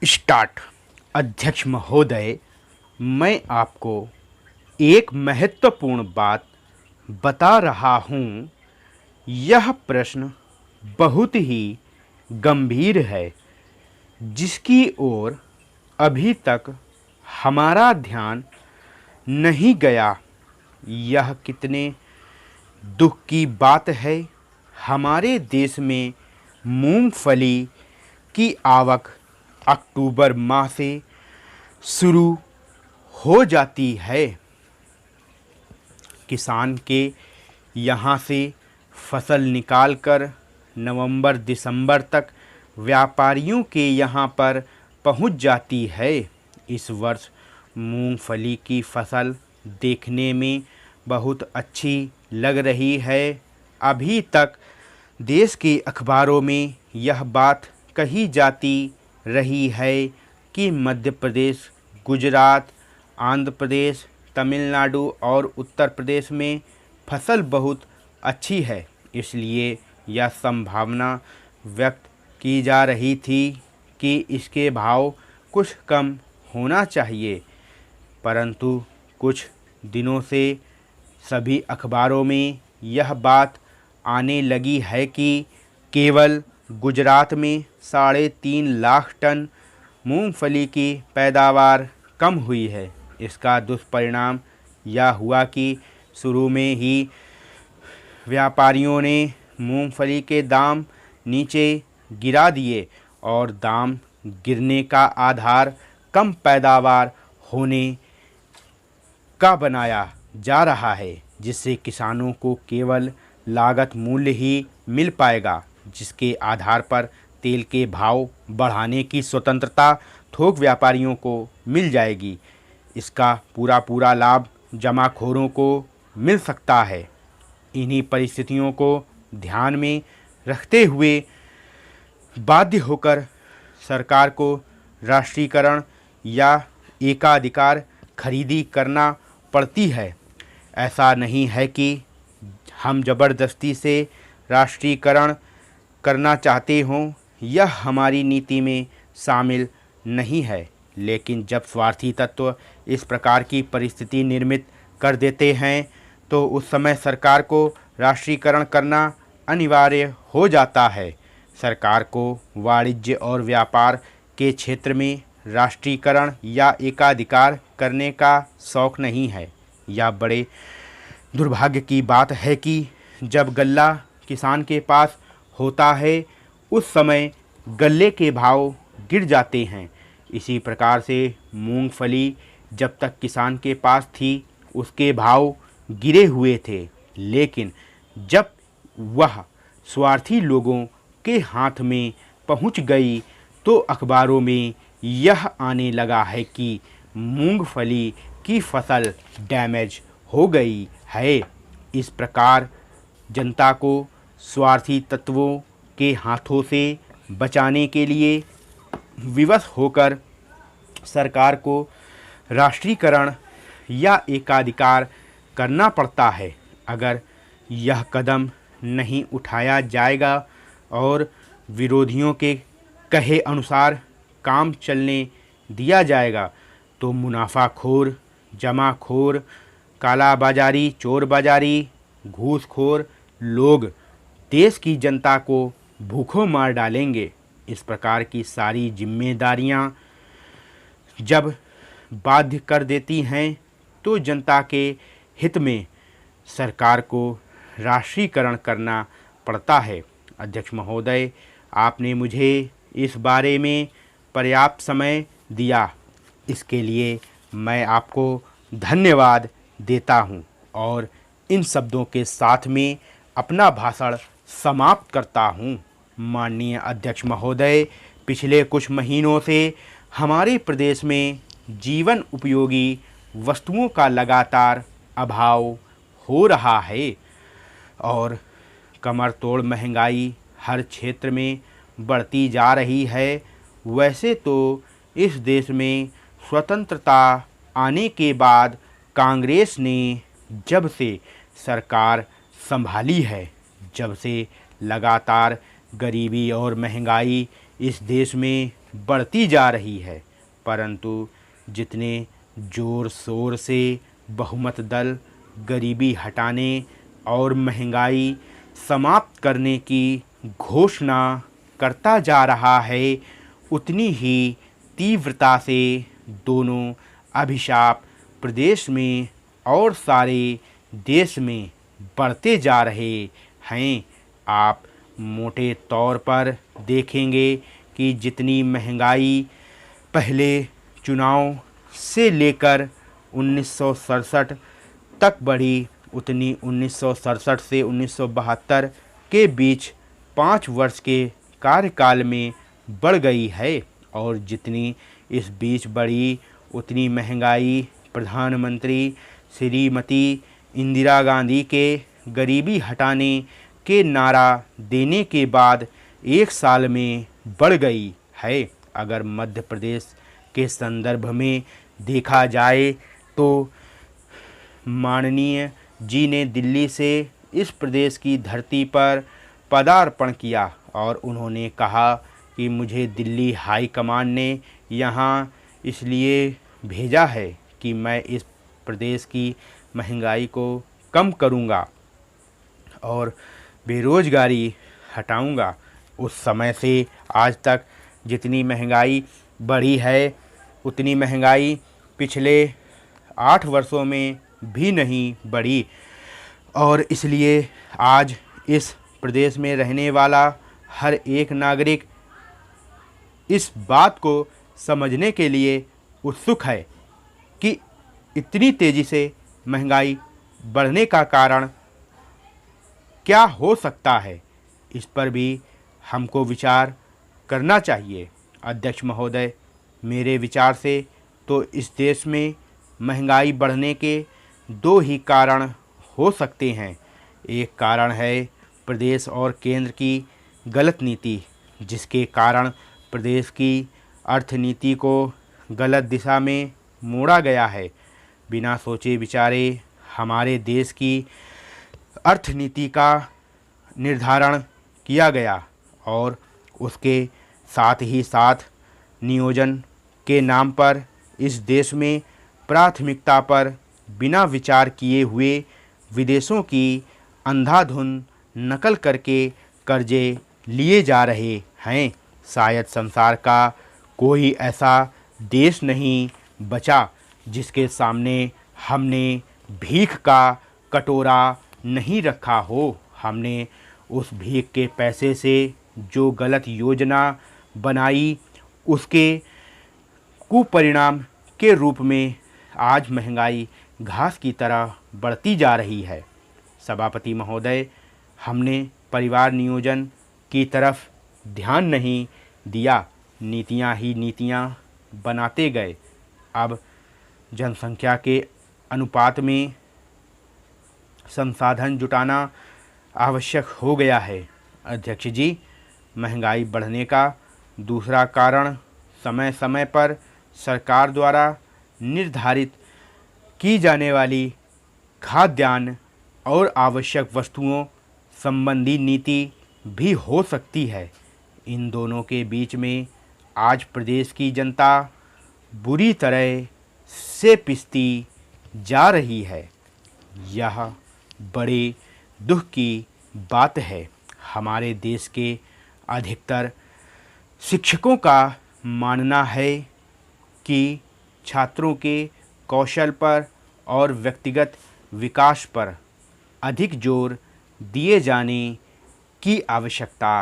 Start. अध्यक्ष महोदय, मैं आपको एक महत्वपूर्ण बात बता रहा हूँ। यह प्रश्न बहुत ही गंभीर है, जिसकी ओर अभी तक हमारा ध्यान नहीं गया। यह कितने दुख की बात है। हमारे देश में मूंगफली की आवक अक्टूबर माह से शुरू हो जाती है। किसान के यहाँ से फसल निकालकर नवंबर दिसंबर तक व्यापारियों के यहाँ पर पहुँच जाती है। इस वर्ष मूंगफली की फसल देखने में बहुत अच्छी लग रही है। अभी तक देश के अखबारों में यह बात कही जाती रही है कि मध्य प्रदेश, गुजरात, आंध्र प्रदेश, तमिलनाडु और उत्तर प्रदेश में फसल बहुत अच्छी है। इसलिए यह संभावना व्यक्त की जा रही थी कि इसके भाव कुछ कम होना चाहिए, परंतु कुछ दिनों से सभी अखबारों में यह बात आने लगी है कि केवल गुजरात में 3.5 लाख टन मूंगफली की पैदावार कम हुई है। इसका दुष्परिणाम यह हुआ कि शुरू में ही व्यापारियों ने मूंगफली के दाम नीचे गिरा दिए और दाम गिरने का आधार कम पैदावार होने का बनाया जा रहा है, जिससे किसानों को केवल लागत मूल्य ही मिल पाएगा, जिसके आधार पर तेल के भाव बढ़ाने की स्वतंत्रता थोक व्यापारियों को मिल जाएगी। इसका पूरा लाभ जमाखोरों को मिल सकता है। इन्हीं परिस्थितियों को ध्यान में रखते हुए बाध्य होकर सरकार को राष्ट्रीयकरण या एकाधिकार खरीदी करना पड़ती है। ऐसा नहीं है कि हम ज़बरदस्ती से राष्ट्रीयकरण करना चाहते हों, यह हमारी नीति में शामिल नहीं है। लेकिन जब स्वार्थी तत्व इस प्रकार की परिस्थिति निर्मित कर देते हैं, तो उस समय सरकार को राष्ट्रीयकरण करना अनिवार्य हो जाता है। सरकार को वाणिज्य और व्यापार के क्षेत्र में राष्ट्रीयकरण या एकाधिकार करने का शौक़ नहीं है। यह बड़े दुर्भाग्य की बात है कि जब गल्ला किसान के पास होता है, उस समय गल्ले के भाव गिर जाते हैं। इसी प्रकार से मूंगफली जब तक किसान के पास थी, उसके भाव गिरे हुए थे। लेकिन जब वह स्वार्थी लोगों के हाथ में पहुंच गई, तो अखबारों में यह आने लगा है कि मूंगफली की फसल डैमेज हो गई है। इस प्रकार जनता को स्वार्थी तत्वों के हाथों से बचाने के लिए विवश होकर सरकार को राष्ट्रीयकरण या एकाधिकार करना पड़ता है। अगर यह कदम नहीं उठाया जाएगा और विरोधियों के कहे अनुसार काम चलने दिया जाएगा, तो मुनाफाखोर, जमाखोर, कालाबाजारी, चोर बाजारी, घूसखोर लोग देश की जनता को भूखों मार डालेंगे। इस प्रकार की सारी जिम्मेदारियां जब बाध्य कर देती हैं, तो जनता के हित में सरकार को राष्ट्रीयकरण करना पड़ता है। अध्यक्ष महोदय, आपने मुझे इस बारे में पर्याप्त समय दिया, इसके लिए मैं आपको धन्यवाद देता हूं और इन शब्दों के साथ में अपना भाषण समाप्त करता हूं। माननीय अध्यक्ष महोदय, पिछले कुछ महीनों से हमारे प्रदेश में जीवन उपयोगी वस्तुओं का लगातार अभाव हो रहा है और कमर तोड़ महंगाई हर क्षेत्र में बढ़ती जा रही है। वैसे तो इस देश में स्वतंत्रता आने के बाद कांग्रेस ने जब से सरकार संभाली है, जब से लगातार गरीबी और महंगाई इस देश में बढ़ती जा रही है, परंतु जितने ज़ोर शोर से बहुमत दल गरीबी हटाने और महंगाई समाप्त करने की घोषणा करता जा रहा है, उतनी ही तीव्रता से दोनों अभिशाप प्रदेश में और सारे देश में बढ़ते जा रहे हैं। आप मोटे तौर पर देखेंगे कि जितनी महंगाई पहले चुनाव से लेकर 1967 तक बढ़ी, उतनी 1967 से 1972 के बीच 5 वर्ष के कार्यकाल में बढ़ गई है। और जितनी इस बीच बढ़ी, उतनी महंगाई प्रधानमंत्री श्रीमती इंदिरा गांधी के गरीबी हटाने के नारा देने के बाद 1 साल में बढ़ गई है। अगर मध्य प्रदेश के संदर्भ में देखा जाए तो माननीय जी ने दिल्ली से इस प्रदेश की धरती पर पदार्पण किया और उन्होंने कहा कि मुझे दिल्ली हाई कमान ने यहाँ इसलिए भेजा है कि मैं इस प्रदेश की महंगाई को कम करूँगा और बेरोज़गारी हटाऊँगा। उस समय से आज तक जितनी महंगाई बढ़ी है, उतनी महंगाई पिछले 8 वर्षों में भी नहीं बढ़ी। और इसलिए आज इस प्रदेश में रहने वाला हर एक नागरिक इस बात को समझने के लिए उत्सुक है कि इतनी तेज़ी से महंगाई बढ़ने का कारण क्या हो सकता है। इस पर भी हमको विचार करना चाहिए। अध्यक्ष महोदय, मेरे विचार से तो इस देश में महंगाई बढ़ने के 2 ही कारण हो सकते हैं। एक कारण है प्रदेश और केंद्र की गलत नीति, जिसके कारण प्रदेश की अर्थनीति को गलत दिशा में मोड़ा गया है। बिना सोचे विचारे हमारे देश की अर्थनीति का निर्धारण किया गया और उसके साथ ही साथ नियोजन के नाम पर इस देश में प्राथमिकता पर बिना विचार किए हुए विदेशों की अंधाधुंध नकल करके कर्जे लिए जा रहे हैं। शायद संसार का कोई ऐसा देश नहीं बचा जिसके सामने हमने भीख का कटोरा नहीं रखा हो। हमने उस भीख के पैसे से जो गलत योजना बनाई, उसके कुपरिणाम के रूप में आज महंगाई घास की तरह बढ़ती जा रही है। सभापति महोदय, हमने परिवार नियोजन की तरफ ध्यान नहीं दिया, नीतियां ही नीतियां बनाते गए। अब जनसंख्या के अनुपात में संसाधन जुटाना आवश्यक हो गया है। अध्यक्ष जी, महंगाई बढ़ने का दूसरा कारण समय समय पर सरकार द्वारा निर्धारित की जाने वाली खाद्यान्न और आवश्यक वस्तुओं संबंधी नीति भी हो सकती है। इन दोनों के बीच में आज प्रदेश की जनता बुरी तरह से पिसती जा रही है। यह बड़े दुख की बात है। हमारे देश के अधिकतर शिक्षकों का मानना है कि छात्रों के कौशल पर और व्यक्तिगत विकास पर अधिक जोर दिए जाने की आवश्यकता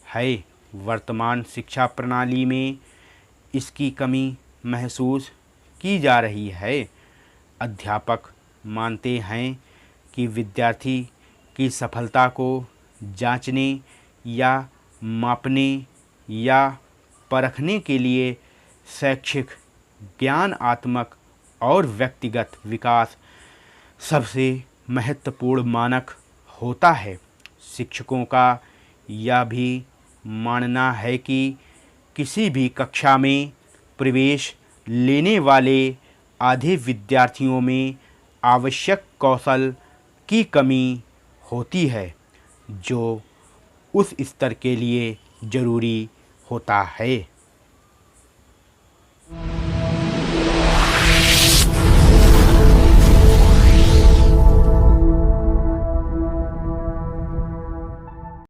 है। वर्तमान शिक्षा प्रणाली में इसकी कमी महसूस की जा रही है। अध्यापक मानते हैं कि विद्यार्थी की सफलता को जांचने या मापने या परखने के लिए शैक्षिक, ज्ञानात्मक और व्यक्तिगत विकास सबसे महत्वपूर्ण मानक होता है। शिक्षकों का यह भी मानना है कि किसी भी कक्षा में प्रवेश लेने वाले आधे विद्यार्थियों में आवश्यक कौशल की कमी होती है जो उस स्तर के लिए ज़रूरी होता है।